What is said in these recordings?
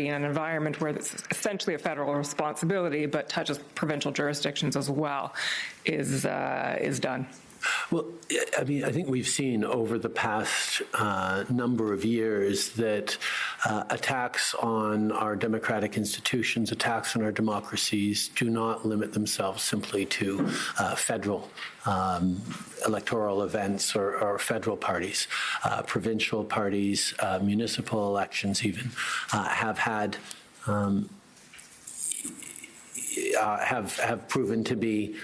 in an environment where it's essentially a federal responsibility but touches provincial jurisdictions as well is done? Well, I mean, I think we've seen over the past number of years that attacks on our democratic institutions, attacks on our democracies do not limit themselves simply to federal electoral events or federal parties. Provincial parties, municipal elections even, have had have proven to be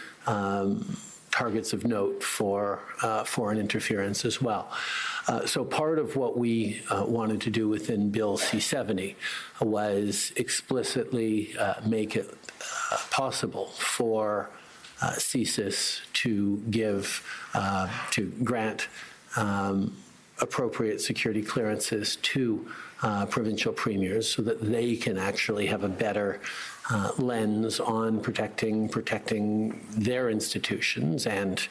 targets of note for foreign interference as well. So part of what we wanted to do within Bill C-70 was explicitly make it possible for CSIS to grant appropriate security clearances to provincial premiers so that they can actually have a better lens on protecting their institutions and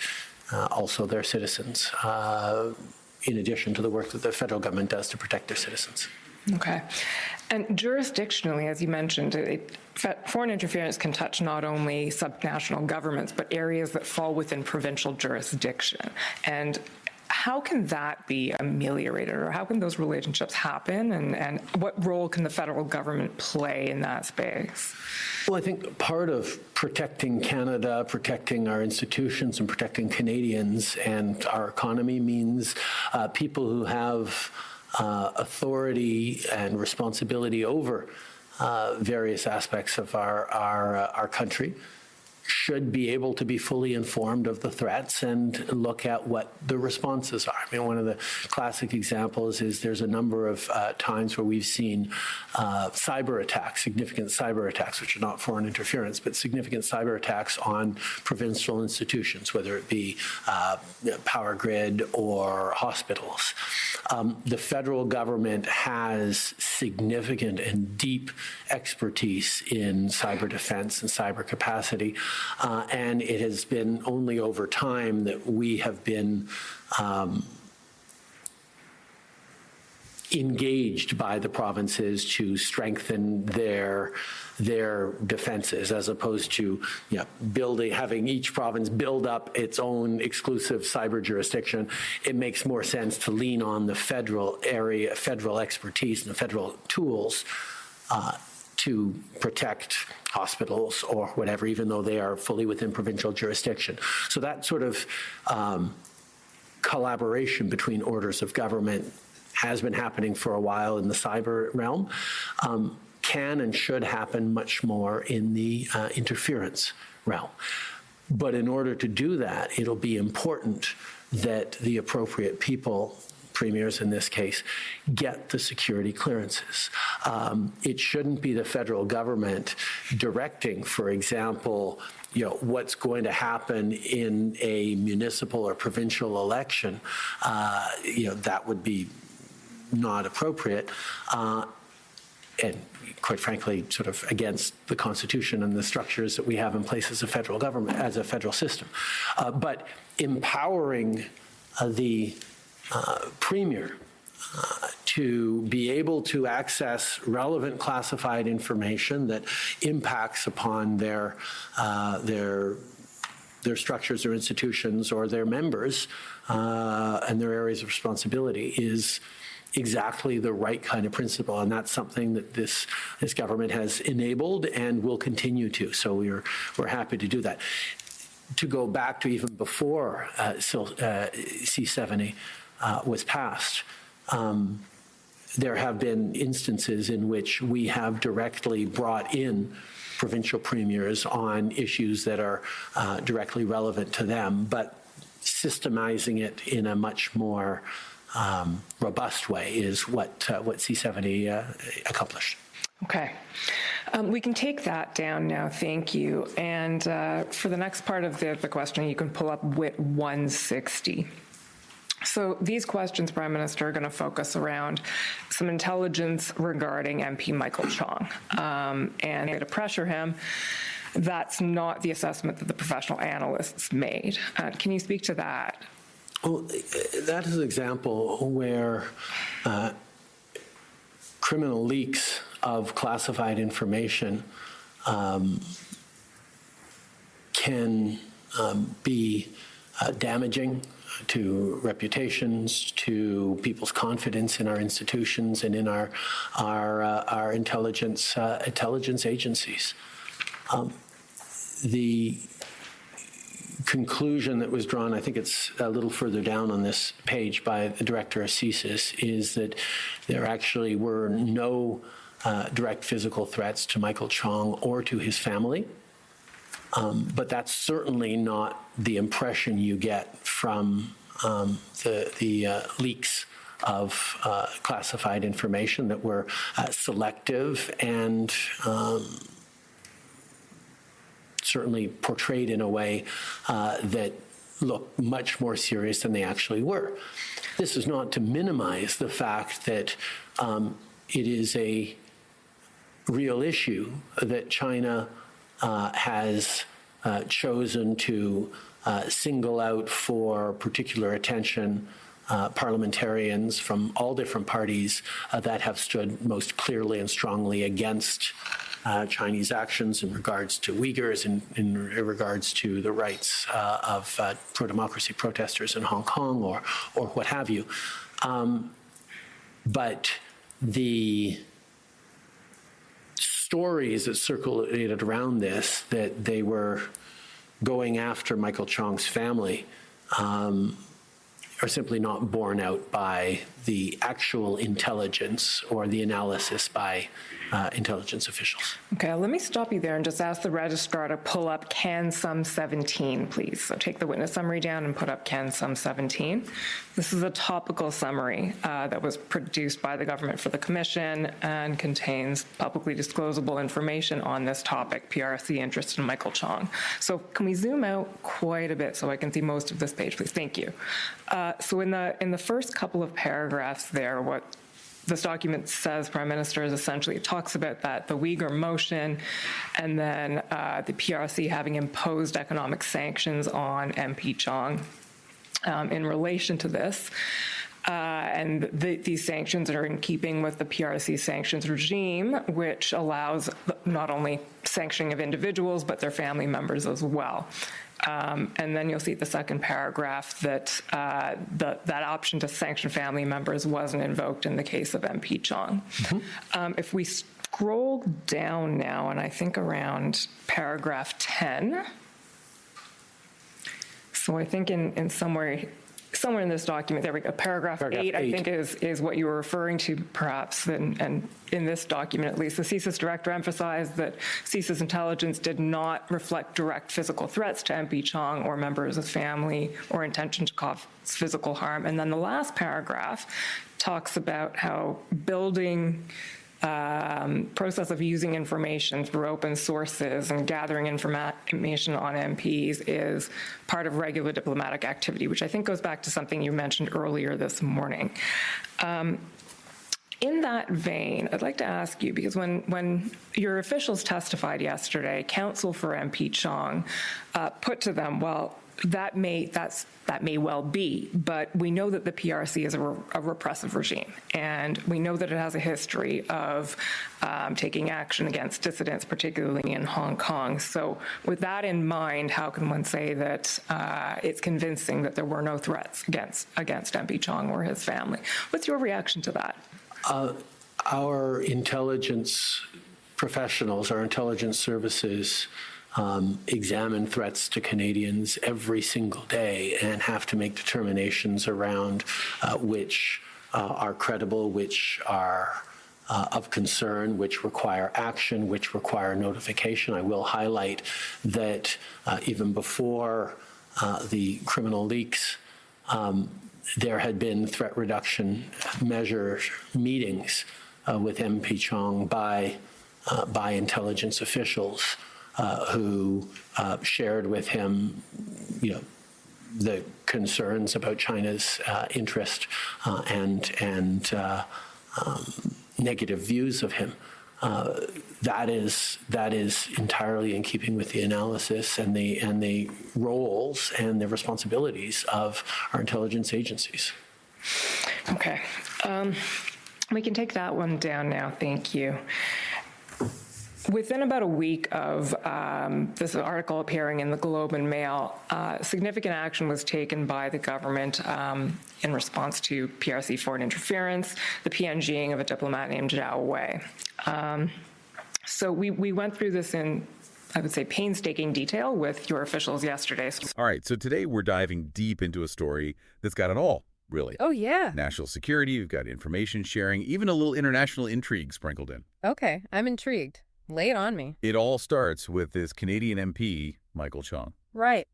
also their citizens, in addition to the work that the federal government does to protect their citizens. Okay. And jurisdictionally, as you mentioned, foreign interference can touch not only subnational governments, but areas that fall within provincial jurisdiction. And how can that be ameliorated, or how can those relationships happen, and what role can the federal government play in that space? Well, I think part of protecting Canada, protecting our institutions, and protecting Canadians and our economy means people who have authority and responsibility over various aspects of our country should be able to be fully informed of the threats and look at what the responses are. I mean, one of the classic examples is there's a number of times where we've seen cyber attacks, significant cyber attacks, which are not foreign interference, but significant cyber attacks on provincial institutions, whether it be power grid or hospitals. The federal government has significant and deep expertise in cyber defense and cyber capacity. And it has been only over time that we have been engaged by the provinces to strengthen their defenses, as opposed to having each province build up its own exclusive cyber jurisdiction. It makes more sense to lean on the federal expertise and the federal tools to protect hospitals or whatever, even though they are fully within provincial jurisdiction. So that sort of collaboration between orders of government has been happening for a while in the cyber realm, can and should happen much more in the interference realm. But in order to do that, it'll be important that the appropriate people, premiers in this case, get the security clearances. It shouldn't be the federal government directing, for example, what's going to happen in a municipal or provincial election. That would be not appropriate. And quite frankly, sort of against the Constitution and the structures that we have in place as a federal government, as a federal system. But empowering the premier to be able to access relevant classified information that impacts upon their structures or institutions or their members and their areas of responsibility is exactly the right kind of principle, and that's something that this government has enabled and will continue to. So we're happy to do that. To go back to even before C-70 was passed, there have been instances in which we have directly brought in provincial premiers on issues that are directly relevant to them, but systemizing it in a much more robust way is what C-70 accomplished. Okay. We can take that down now, thank you. And for the next part of the question, you can pull up WIT 160. So these questions, Prime Minister, are going to focus around some intelligence regarding MP Michael Chong. And to pressure him, that's not the assessment that the professional analysts made. Can you speak to that? Well, that is an example where criminal leaks of classified information can be damaging to reputations, to people's confidence in our institutions and in our intelligence agencies. The conclusion that was drawn, I think it's a little further down on this page by the director of CSIS, is that there actually were no direct physical threats to Michael Chong or to his family. But that's certainly not the impression you get from the leaks of classified information that were selective and certainly portrayed in a way that looked much more serious than they actually were. This is not to minimize the fact that it is a real issue that China has chosen to single out for particular attention parliamentarians from all different parties that have stood most clearly and strongly against Chinese actions in regards to Uyghurs, in regards to the rights of pro-democracy protesters in Hong Kong or what have you. But the stories that circulated around this, that they were going after Michael Chong's family, are simply not borne out by the actual intelligence or the analysis by intelligence officials. Okay, let me stop you there and just ask the registrar to pull up Can Sum 17, please. So take the witness summary down and put up Can Sum 17. This is a topical summary that was produced by the government for the commission and contains publicly disclosable information on this topic, PRC interest in Michael Chong. So can we zoom out quite a bit so I can see most of this page, please? Thank you. So in the first couple of paragraphs there, what this document says, Prime Minister, is essentially, it talks about that, the Uyghur motion, and then the PRC having imposed economic sanctions on MP Chong in relation to this. And these sanctions are in keeping with the PRC sanctions regime, which allows not only sanctioning of individuals, but their family members as well. And then you'll see the second paragraph that that option to sanction family members wasn't invoked in the case of MP Chong. Mm-hmm. If we scroll down now, and I think around paragraph 10, so I think in somewhere in this document, there we go, paragraph 8, I think is what you were referring to, perhaps, and in this document at least. The CSIS director emphasized that CSIS intelligence did not reflect direct physical threats to MP Chong or members of his family or intention to cause physical harm. And then the last paragraph talks about how building process of using information through open sources and gathering information on MPs is part of regular diplomatic activity, which I think goes back to something you mentioned earlier this morning. In that vein, I'd like to ask you, because when your officials testified yesterday, counsel for MP Chong put to them, well, that may well be, but we know that the PRC is a repressive regime, and we know that it has a history of taking action against dissidents, particularly in Hong Kong. So with that in mind, how can one say that it's convincing that there were no threats against MP Chong or his family? What's your reaction to that? Our intelligence professionals, our intelligence services, examine threats to Canadians every single day and have to make determinations around which are credible, which are of concern, which require action, which require notification. I will highlight that even before the criminal leaks, there had been threat reduction measure meetings with MP Chong by intelligence officials who shared with him, the concerns about China's interest and negative views of him. That is entirely in keeping with the analysis and the roles and the responsibilities of our intelligence agencies. Okay. We can take that one down now, thank you. Within about a week of this article appearing in the Globe and Mail, significant action was taken by the government in response to PRC foreign interference, the PNGing of a diplomat named Zhao Wei. So we went through this in, I would say, painstaking detail with your officials yesterday. All right, so today we're diving deep into a story that's got it all, really. Oh, yeah. National security, you've got information sharing, even a little international intrigue sprinkled in. Okay, I'm intrigued. Lay it on me. It all starts with this Canadian MP, Michael Chong. Right.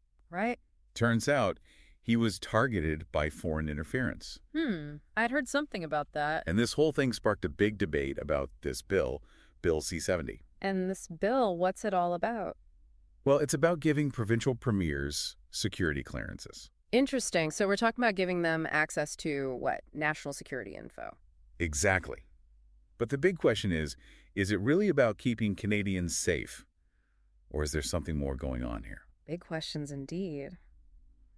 Turns out he was targeted by foreign interference. I'd heard something about that. And this whole thing sparked a big debate about this bill, Bill C-70. And this bill, what's it all about? Well, it's about giving provincial premiers security clearances. Interesting. So we're talking about giving them access to, what, national security info? Exactly. But the big question is it really about keeping Canadians safe? Or is there something more going on here? Big questions indeed.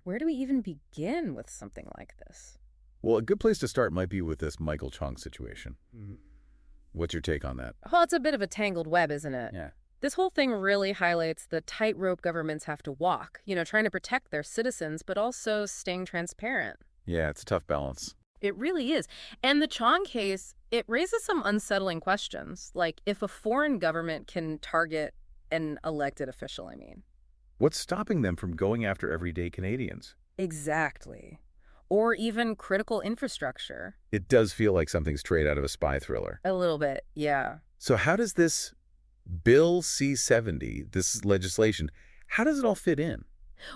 Where do we even begin with something like this? Well, a good place to start might be with this Michael Chong situation. What's your take on that? Well, it's a bit of a tangled web, isn't it? Yeah. This whole thing really highlights the tightrope governments have to walk, trying to protect their citizens, but also staying transparent. Yeah, it's a tough balance. It really is. And the Chong case, it raises some unsettling questions, like if a foreign government can target an elected official, What's stopping them from going after everyday Canadians? Exactly. Or even critical infrastructure. It does feel like something straight out of a spy thriller. A little bit, yeah. So how does this Bill C-70, this legislation, how does it all fit in?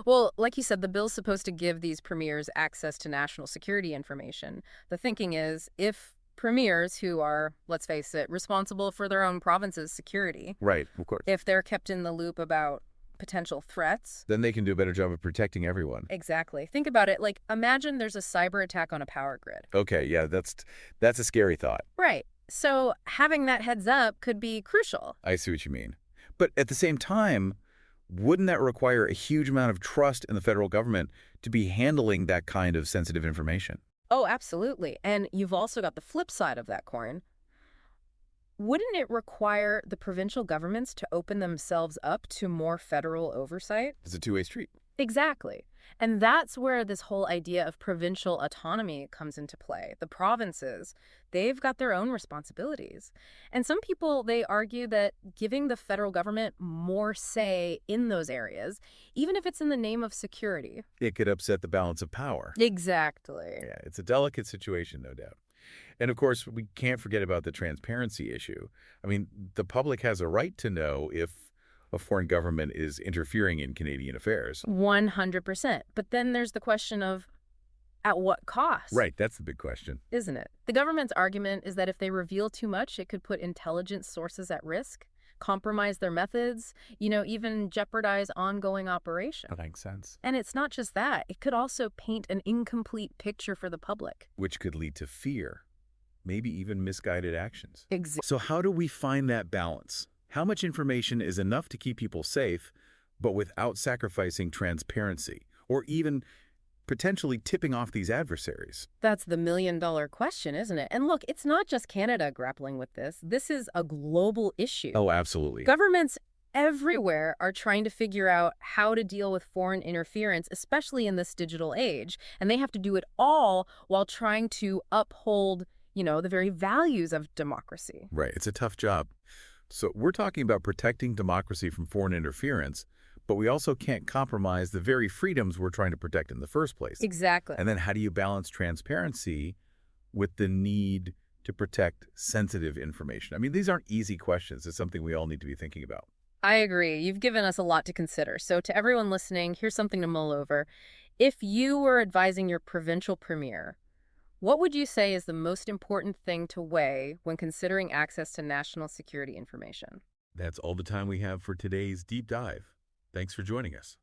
Well, like you said, the bill's supposed to give these premiers access to national security information. The thinking is if premiers who are, let's face it, responsible for their own province's security, Right, of course. if they're kept in the loop about potential threats. Then they can do a better job of protecting everyone. Exactly. Think about it. Like, imagine there's a cyber attack on a power grid. Okay, yeah, that's a scary thought. Right. So having that heads up could be crucial. I see what you mean. But at the same time, wouldn't that require a huge amount of trust in the federal government to be handling that kind of sensitive information? Oh, absolutely. And you've also got the flip side of that coin. Wouldn't it require the provincial governments to open themselves up to more federal oversight? It's a two-way street. Exactly. And that's where this whole idea of provincial autonomy comes into play. The provinces, they've got their own responsibilities. And some people, they argue that giving the federal government more say in those areas, even if it's in the name of security. It could upset the balance of power. Exactly. Yeah, it's a delicate situation, no doubt. And of course, we can't forget about the transparency issue. I mean, the public has a right to know if a foreign government is interfering in Canadian affairs. 100%. But then there's the question of at what cost? Right, that's the big question. Isn't it? The government's argument is that if they reveal too much, it could put intelligence sources at risk, compromise their methods, even jeopardize ongoing operations. That makes sense. And it's not just that. It could also paint an incomplete picture for the public. Which could lead to fear, maybe even misguided actions. Exactly. So how do we find that balance? How much information is enough to keep people safe, but without sacrificing transparency, or even potentially tipping off these adversaries? That's the million-dollar question, isn't it? And look, it's not just Canada grappling with this. This is a global issue. Oh, absolutely. Governments everywhere are trying to figure out how to deal with foreign interference, especially in this digital age. And they have to do it all while trying to uphold, the very values of democracy. Right. It's a tough job. So we're talking about protecting democracy from foreign interference, but we also can't compromise the very freedoms we're trying to protect in the first place. Exactly. And then how do you balance transparency with the need to protect sensitive information? I mean, these aren't easy questions. It's something we all need to be thinking about. I agree. You've given us a lot to consider. So to everyone listening, here's something to mull over. If you were advising your provincial premier, what would you say is the most important thing to weigh when considering access to national security information? That's all the time we have for today's deep dive. Thanks for joining us.